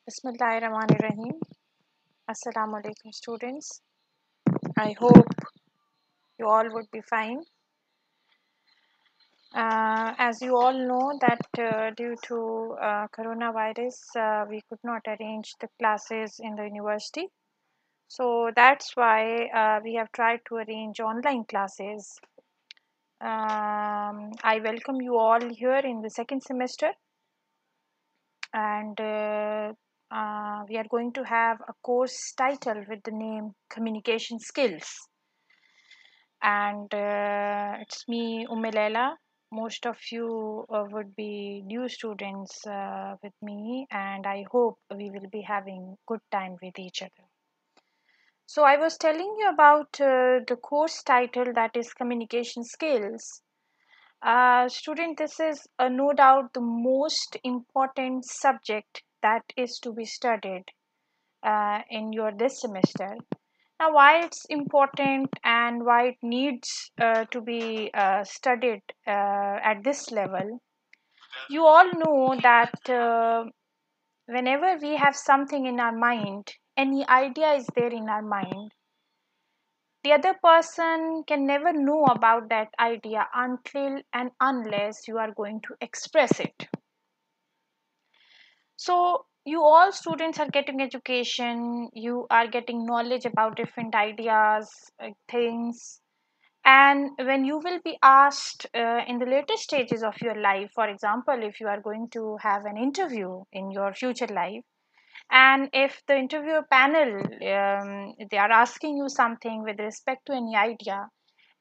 Bismillahirrahmanirrahim. Assalamu alaikum, students. I hope you all would be fine. As you all know that due to coronavirus, we could not arrange the classes in the university. So that's why we have tried to arrange online classes. I welcome you all here in the second semester, and we are going to have a course title with the name Communication Skills. And it's me, Umelela. Most of you would be new students with me, and I hope we will be having good time with each other. So I was telling you about the course title, that is Communication Skills. Student, this is no doubt the most important subject that is to be studied in your this semester. Now, why it's important and why it needs to be studied at this level, you all know that whenever we have something in our mind, any idea is there in our mind, the other person can never know about that idea until and unless you are going to express it. So, you all students are getting education, you are getting knowledge about different ideas, things, and when you will be asked in the later stages of your life, for example, if you are going to have an interview in your future life, and if the interviewer panel they are asking you something with respect to any idea,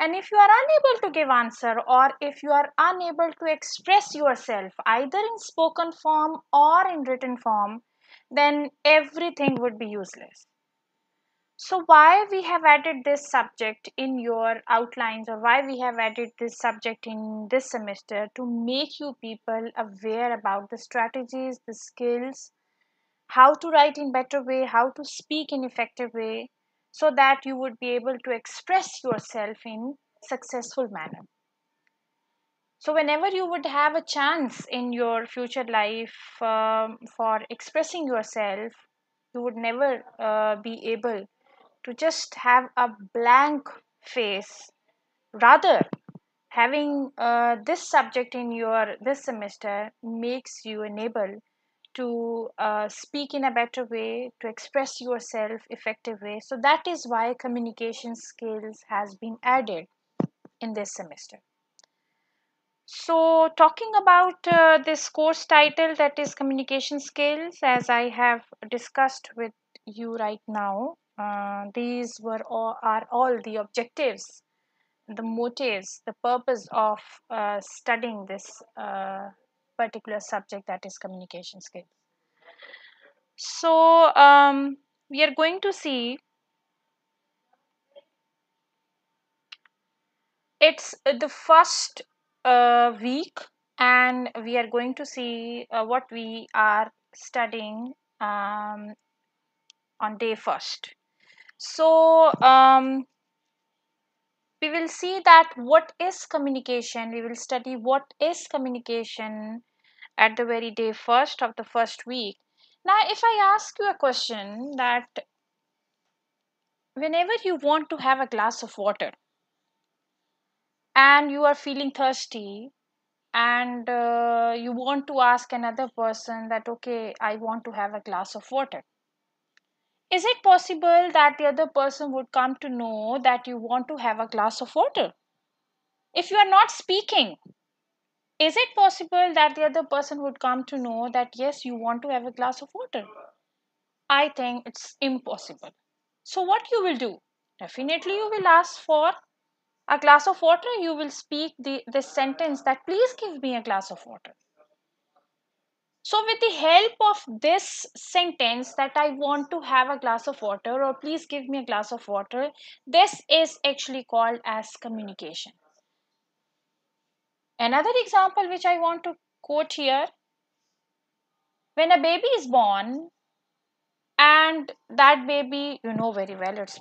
and if you are unable to give answer, or if you are unable to express yourself either in spoken form or in written form, then everything would be useless. So why we have added this subject in your outlines, or why we have added this subject in this semester, to make you people aware about the strategies, the skills, how to write in better way, how to speak in effective way, so that you would be able to express yourself in successful manner. So whenever you would have a chance in your future life for expressing yourself, you would never be able to just have a blank face. Rather, having this subject in your this semester makes you enable to speak in a better way, to express yourself effective way. So that is why communication skills has been added in this semester. So talking about this course title, that is communication skills, as I have discussed with you right now, these are all the objectives, the motives, the purpose of studying this particular subject, that is communication skills. So we are going to see, it's the first week, and we are going to see what we are studying on day first. So we will see that what is communication. We will study what is communication at the very day first of the first week. Now, if I ask you a question, that whenever you want to have a glass of water and you are feeling thirsty, and you want to ask another person that, okay, I want to have a glass of water, is it possible that the other person would come to know that you want to have a glass of water? If you are not speaking, is it possible that the other person would come to know that yes, you want to have a glass of water? I think it's impossible. So what you will do? Definitely you will ask for a glass of water. You will speak the sentence that please give me a glass of water. So with the help of this sentence, that I want to have a glass of water, or please give me a glass of water, this is actually called as communication. Another example which I want to quote here: when a baby is born, and that baby, you know very well, it's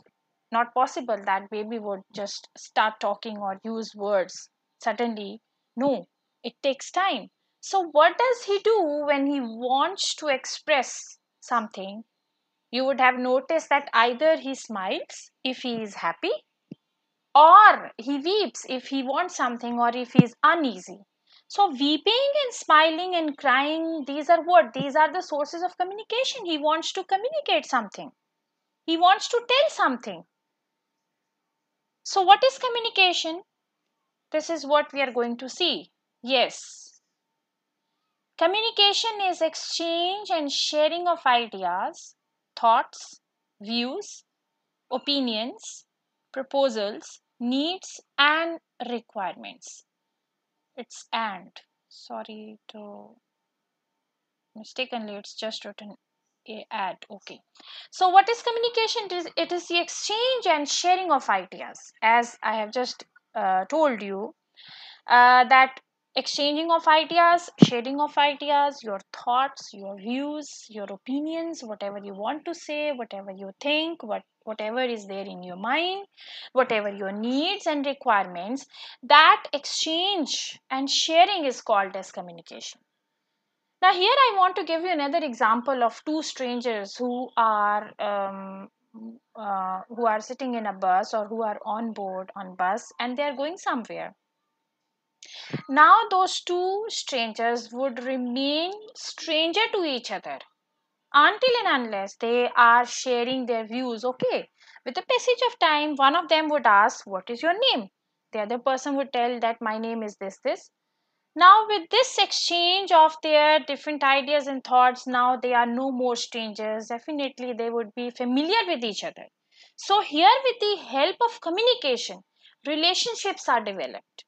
not possible that baby would just start talking or use words suddenly. No, it takes time. So what does he do when he wants to express something, you would have noticed that either he smiles if he is happy, or he weeps if he wants something, or if he is uneasy. So weeping and smiling and crying, these are what? These are the sources of communication. He wants to communicate something. He wants to tell something. So what is communication? This is what we are going to see. Yes. Communication is exchange and sharing of ideas, thoughts, views, opinions, proposals, needs, and requirements. It's and. Sorry to mistakenly, it's just written a add. Okay. So what is communication? It is the exchange and sharing of ideas. As I have just told you, that exchanging of ideas, sharing of ideas, your thoughts, your views, your opinions, whatever you want to say, whatever you think, whatever is there in your mind, whatever your needs and requirements, that exchange and sharing is called as communication. Now here I want to give you another example of two strangers who are sitting in a bus, or who are on board on bus, and they are going somewhere. Now those two strangers would remain stranger to each other until and unless they are sharing their views. Okay, with the passage of time, one of them would ask, what is your name? The other person would tell that my name is this. Now with this exchange of their different ideas and thoughts, now they are no more strangers. Definitely they would be familiar with each other. So here, with the help of communication, relationships are developed.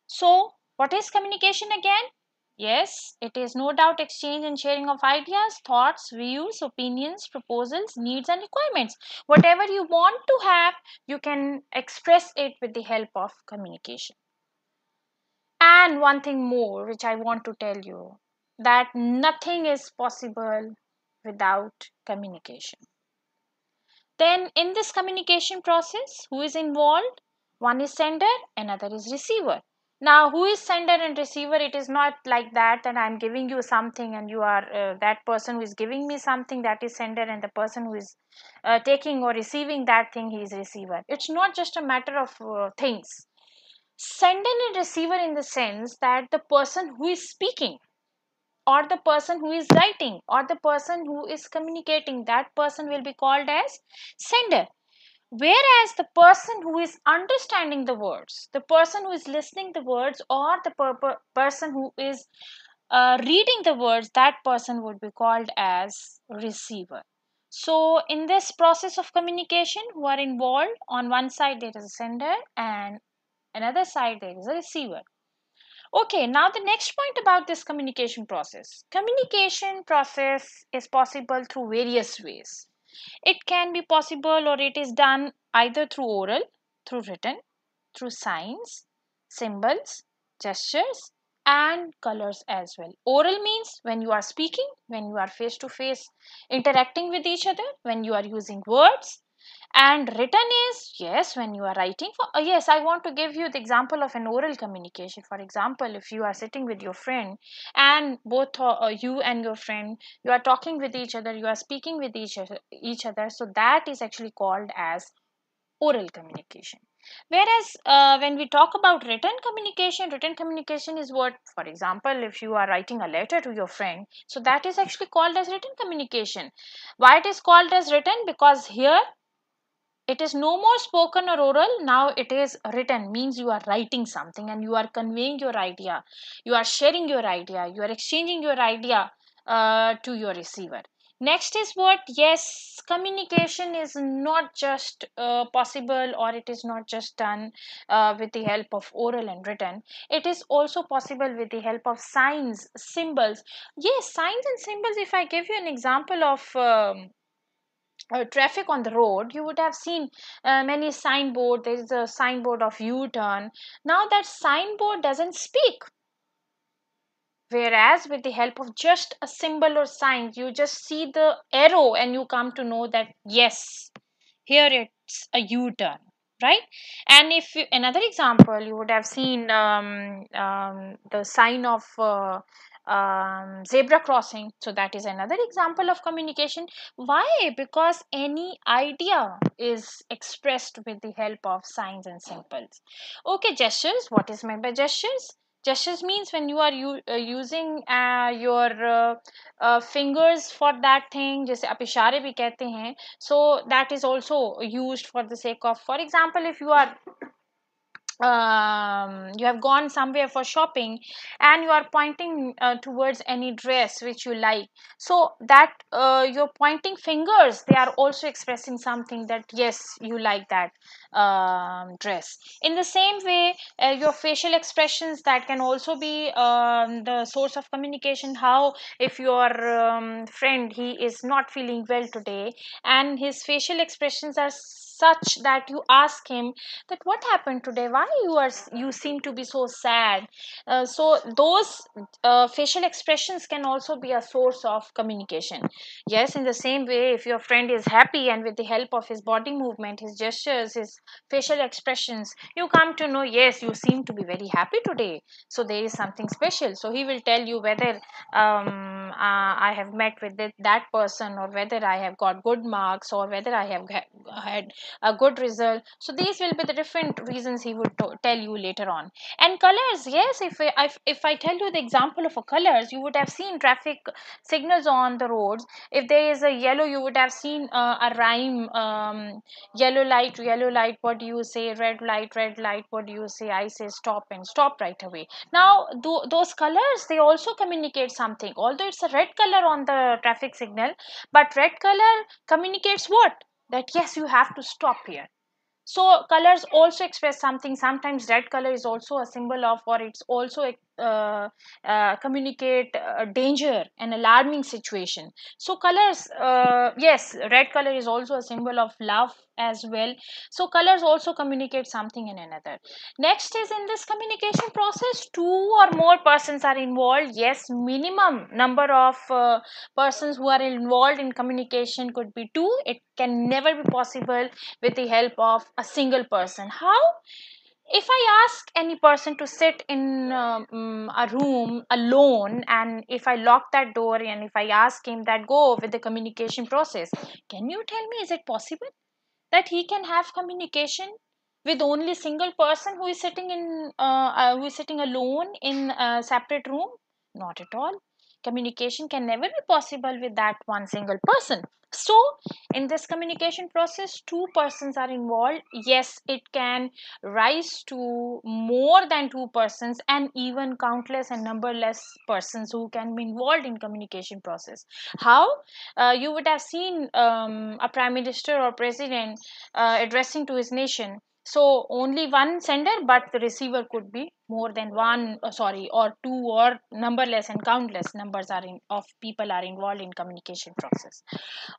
So, what is communication again? Yes, it is no doubt exchange and sharing of ideas, thoughts, views, opinions, proposals, needs, and requirements. Whatever you want to have, you can express it with the help of communication. And one thing more, which I want to tell you, that nothing is possible without communication. Then, in this communication process, who is involved? One is sender, another is receiver. Now, who is sender and receiver? It is not like that I'm giving you something and you are that person who is giving me something, that is sender, and the person who is taking or receiving that thing, he is receiver. It's not just a matter of things. Sender and receiver, in the sense that the person who is speaking, or the person who is writing, or the person who is communicating, that person will be called as sender. Whereas the person who is understanding the words, the person who is listening the words, or the person who is reading the words, that person would be called as receiver. So in this process of communication, who are involved, on one side there is a sender, and another side there is a receiver. Okay, now the next point about this communication process. Communication process is possible through various ways. It can be possible, or it is done either through oral, through written, through signs, symbols, gestures, and colors as well. Oral means when you are speaking, when you are face to face interacting with each other, when you are using words. And written is, yes, when you are writing. For yes, I want to give you the example of an oral communication. For example, if you are sitting with your friend, and both you and your friend, you are talking with each other, you are speaking with each other, so that is actually called as oral communication. Whereas when we talk about written communication is what? For example, if you are writing a letter to your friend, so that is actually called as written communication. Why it is called as written? Because here it is no more spoken or oral. Now it is written, means you are writing something and you are conveying your idea, you are sharing your idea, you are exchanging your idea to your receiver. Next is what? Yes, communication is not just possible, or it is not just done with the help of oral and written. It is also possible with the help of signs, symbols. Yes, signs and symbols. If I give you an example of traffic on the road, you would have seen many signboard. There is a signboard of U-turn. Now that signboard doesn't speak, whereas with the help of just a symbol or sign, you just see the arrow and you come to know that yes, here it's a U-turn, right? And if another example, you would have seen the sign of zebra crossing. So that is another example of communication. Why? Because any idea is expressed with the help of signs and symbols. Okay, gestures. What is meant by gestures? Gestures means when you are using your fingers for that thing, जैसे आप इशारे भी कहते हैं. So that is also used for the sake of, for example, if you are you have gone somewhere for shopping and you are pointing towards any dress which you like, so that your pointing fingers, they are also expressing something that yes, you like that dress. In the same way, your facial expressions, that can also be the source of communication. How? If your friend, he is not feeling well today and his facial expressions are such that you ask him that what happened today, why you seem to be so sad. So those facial expressions can also be a source of communication. Yes, in the same way, if your friend is happy and with the help of his body movement, his gestures, his facial expressions, you come to know, yes, you seem to be very happy today, so there is something special. So he will tell you whether I have met with that person, or whether I have got good marks, or whether I have had a good result. So these will be the different reasons he would tell you later on. And colors, yes, if I tell you the example of a colors, you would have seen traffic signals on the roads. If there is a yellow, you would have seen a rhyme, yellow light, what do you say? Red light, what do you say? I say stop, and stop right away. Now those colors, they also communicate something, although it's a red color on the traffic signal, but red color communicates what? That yes, you have to stop here. So colors also express something. Sometimes red color is also a symbol of, or it's also communicate danger, an alarming situation. So colors, yes, red color is also a symbol of love as well. So colors also communicate something in another. Next is, in this communication process, two or more persons are involved. Yes, minimum number of persons who are involved in communication could be two. It can never be possible with the help of a single person. How? If I ask any person to sit in a room alone, and if I lock that door, and if I ask him that go with the communication process, can you tell me, is it possible that he can have communication with only single person who is sitting in who is sitting alone in a separate room? Not at all. Communication can never be possible with that one single person. So in this communication process, two persons are involved. Yes, it can rise to more than two persons, and even countless and numberless persons who can be involved in communication process. How? You would have seen a prime minister or president addressing to his nation. So only one sender, but the receiver could be more than one, sorry, or two, or numberless and countless numbers of people are involved in communication process.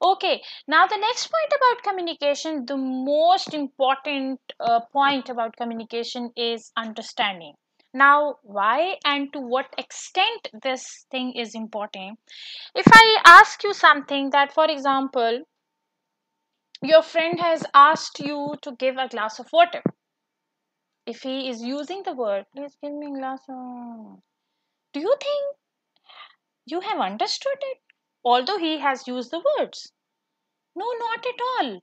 Okay, now the next point about communication, the most important point about communication is understanding. Now, why and to what extent this thing is important? If I ask you something, that for example, your friend has asked you to give a glass of water. If he is using the word, please give me a glass of, do you think you have understood it? Although he has used the words. No, not at all.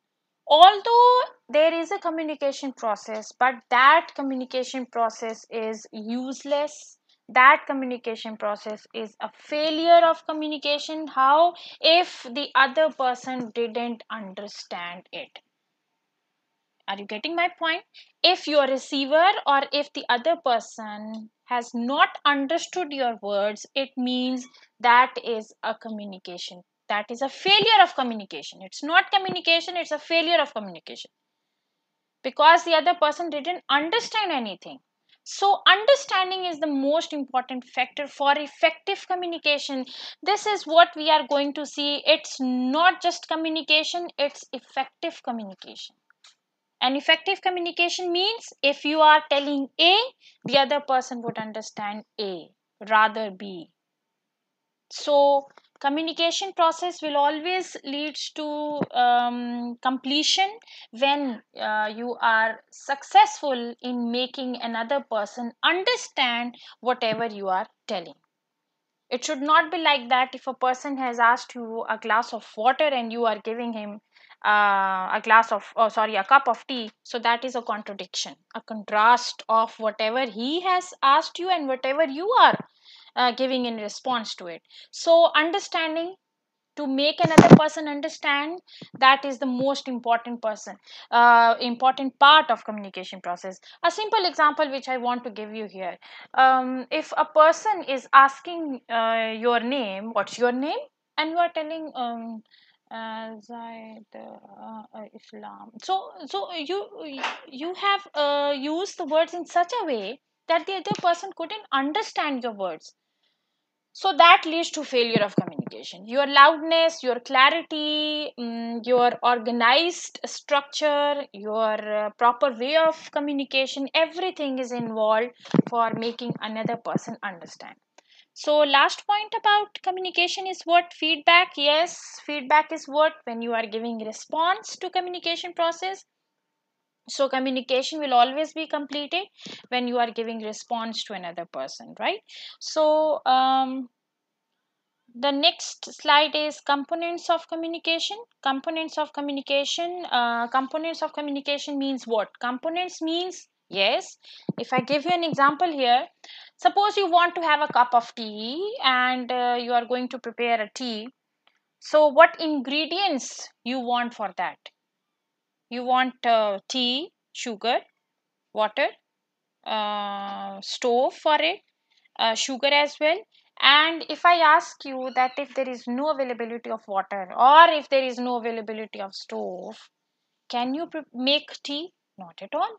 Although there is a communication process, but that communication process is useless. That communication process is a failure of communication. How? If the other person didn't understand it. Are you getting my point? If your receiver, or if the other person has not understood your words, it means that is a communication. That is a failure of communication. It's not communication, it's a failure of communication. Because the other person didn't understand anything. So, understanding is the most important factor for effective communication. This is what we are going to see. It's not just communication, it's effective communication. And effective communication means if you are telling A, the other person would understand A, rather B. So communication process will always leads to completion when you are successful in making another person understand whatever you are telling. It should not be like that. If a person has asked you a glass of water and you are giving him a glass of, oh sorry, a cup of tea, so that is a contradiction, a contrast of whatever he has asked you and whatever you are giving in response to it. So understanding, to make another person understand, that is the most important part of communication process. A simple example which I want to give you here, if a person is asking your name, what's your name, and you are telling Zaid, Islam, so you have used the words in such a way that the other person couldn't understand your words. So that leads to failure of communication. Your loudness, your clarity, your organized structure, your proper way of communication, everything is involved for making another person understand. So last point about communication is what? Feedback. Yes, feedback is what? When you are giving response to communication process. So communication will always be completed when you are giving response to another person, right? So the next slide is components of communication. Components of communication means what? Components means, yes, if I give you an example here, suppose you want to have a cup of tea and you are going to prepare a tea. So what ingredients you want for that? You want tea, sugar, water, stove for it, sugar as well. And if I ask you that if there is no availability of water or if there is no availability of stove, can you make tea? Not at all.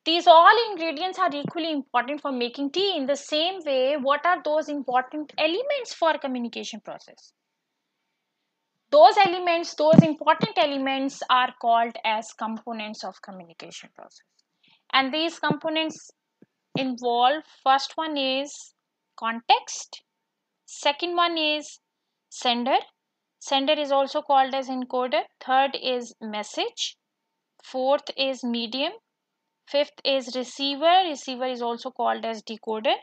These all ingredients are equally important for making tea. In the same way, what are those important elements for communication process? Those elements, those important elements are called as components of communication process. And these components involve, first one is context, second one is sender. Sender is also called as encoder. Third is message. Fourth is medium. Fifth is receiver. Receiver is also called as decoder.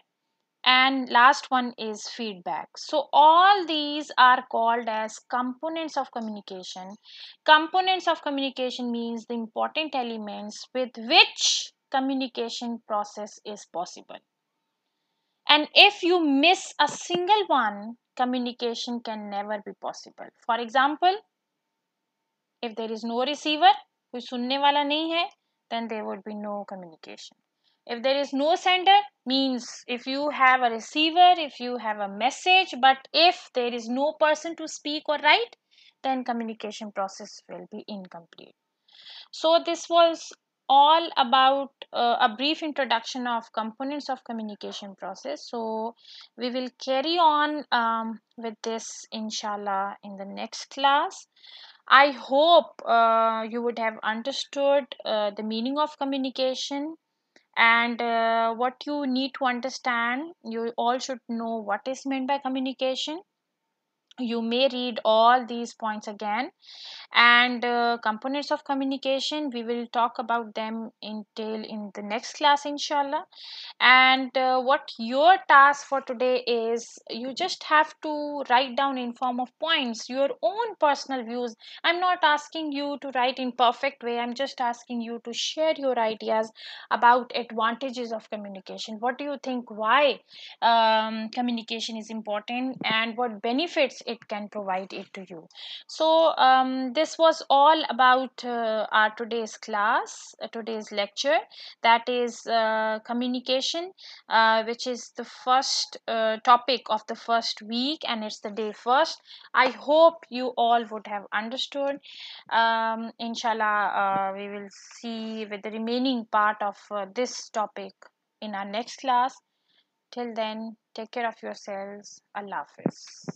And last one is feedback. So all these are called as components of communication. Components of communication means the important elements with which communication process is possible. And if you miss a single one, communication can never be possible. For example, if there is no receiver, कोई सुनने वाला नहीं है, then there would be no communication. If there is no sender, means if you have a receiver, if you have a message, but if there is no person to speak or write, then communication process will be incomplete. So this was all about a brief introduction of components of communication process. So we will carry on with this inshallah in the next class. I hope you would have understood the meaning of communication and what you need to understand. You all should know what is meant by communication. You may read all these points again, and components of communication, we will talk about them in detail in the next class inshallah. And what your task for today is, you just have to write down in form of points your own personal views. I'm not asking you to write in perfect way, I'm just asking you to share your ideas about advantages of communication. What do you think, why communication is important and what benefits it can provide it to you? So this was all about our today's class, today's lecture, that is communication, which is the first topic of the first week, and it's the day first. I hope you all would have understood. Inshallah, we will see with the remaining part of this topic in our next class. Till then, take care of yourselves. Allah Hafiz.